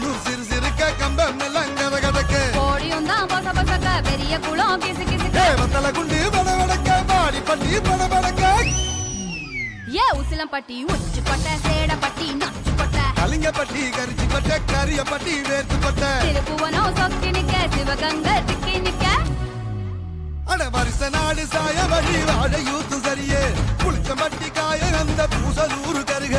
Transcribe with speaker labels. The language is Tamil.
Speaker 1: கம்பனூர் சிறு சிறுக்க கம்பம் எல்லாம் கத கதக்க
Speaker 2: கோடியும் தான் பொச பொசக்க பெரிய குளம் கிசு கிசுக்க
Speaker 1: வத்தல குண்டு படபடக்க பாடி பட்டி படபடக்க
Speaker 2: ஏ உசிலம்பட்டி உச்சுக்கொட்டை சேடப்பட்டி நச்சுக்கொட்டை
Speaker 1: கலிங்கப்பட்டி கரிச்சிப்பட்ட கரியப்பட்டி வேர்த்துப்பட்ட
Speaker 2: திருப்புவனம் சொக்கி நிக்க சிவகங்கை திக்கி நிக்க
Speaker 1: அட வருஷ நாடு சாய வழி வாழ யூத்து சரியே புளிச்சம்பட்டி காய அந்த பூசலூரு கருக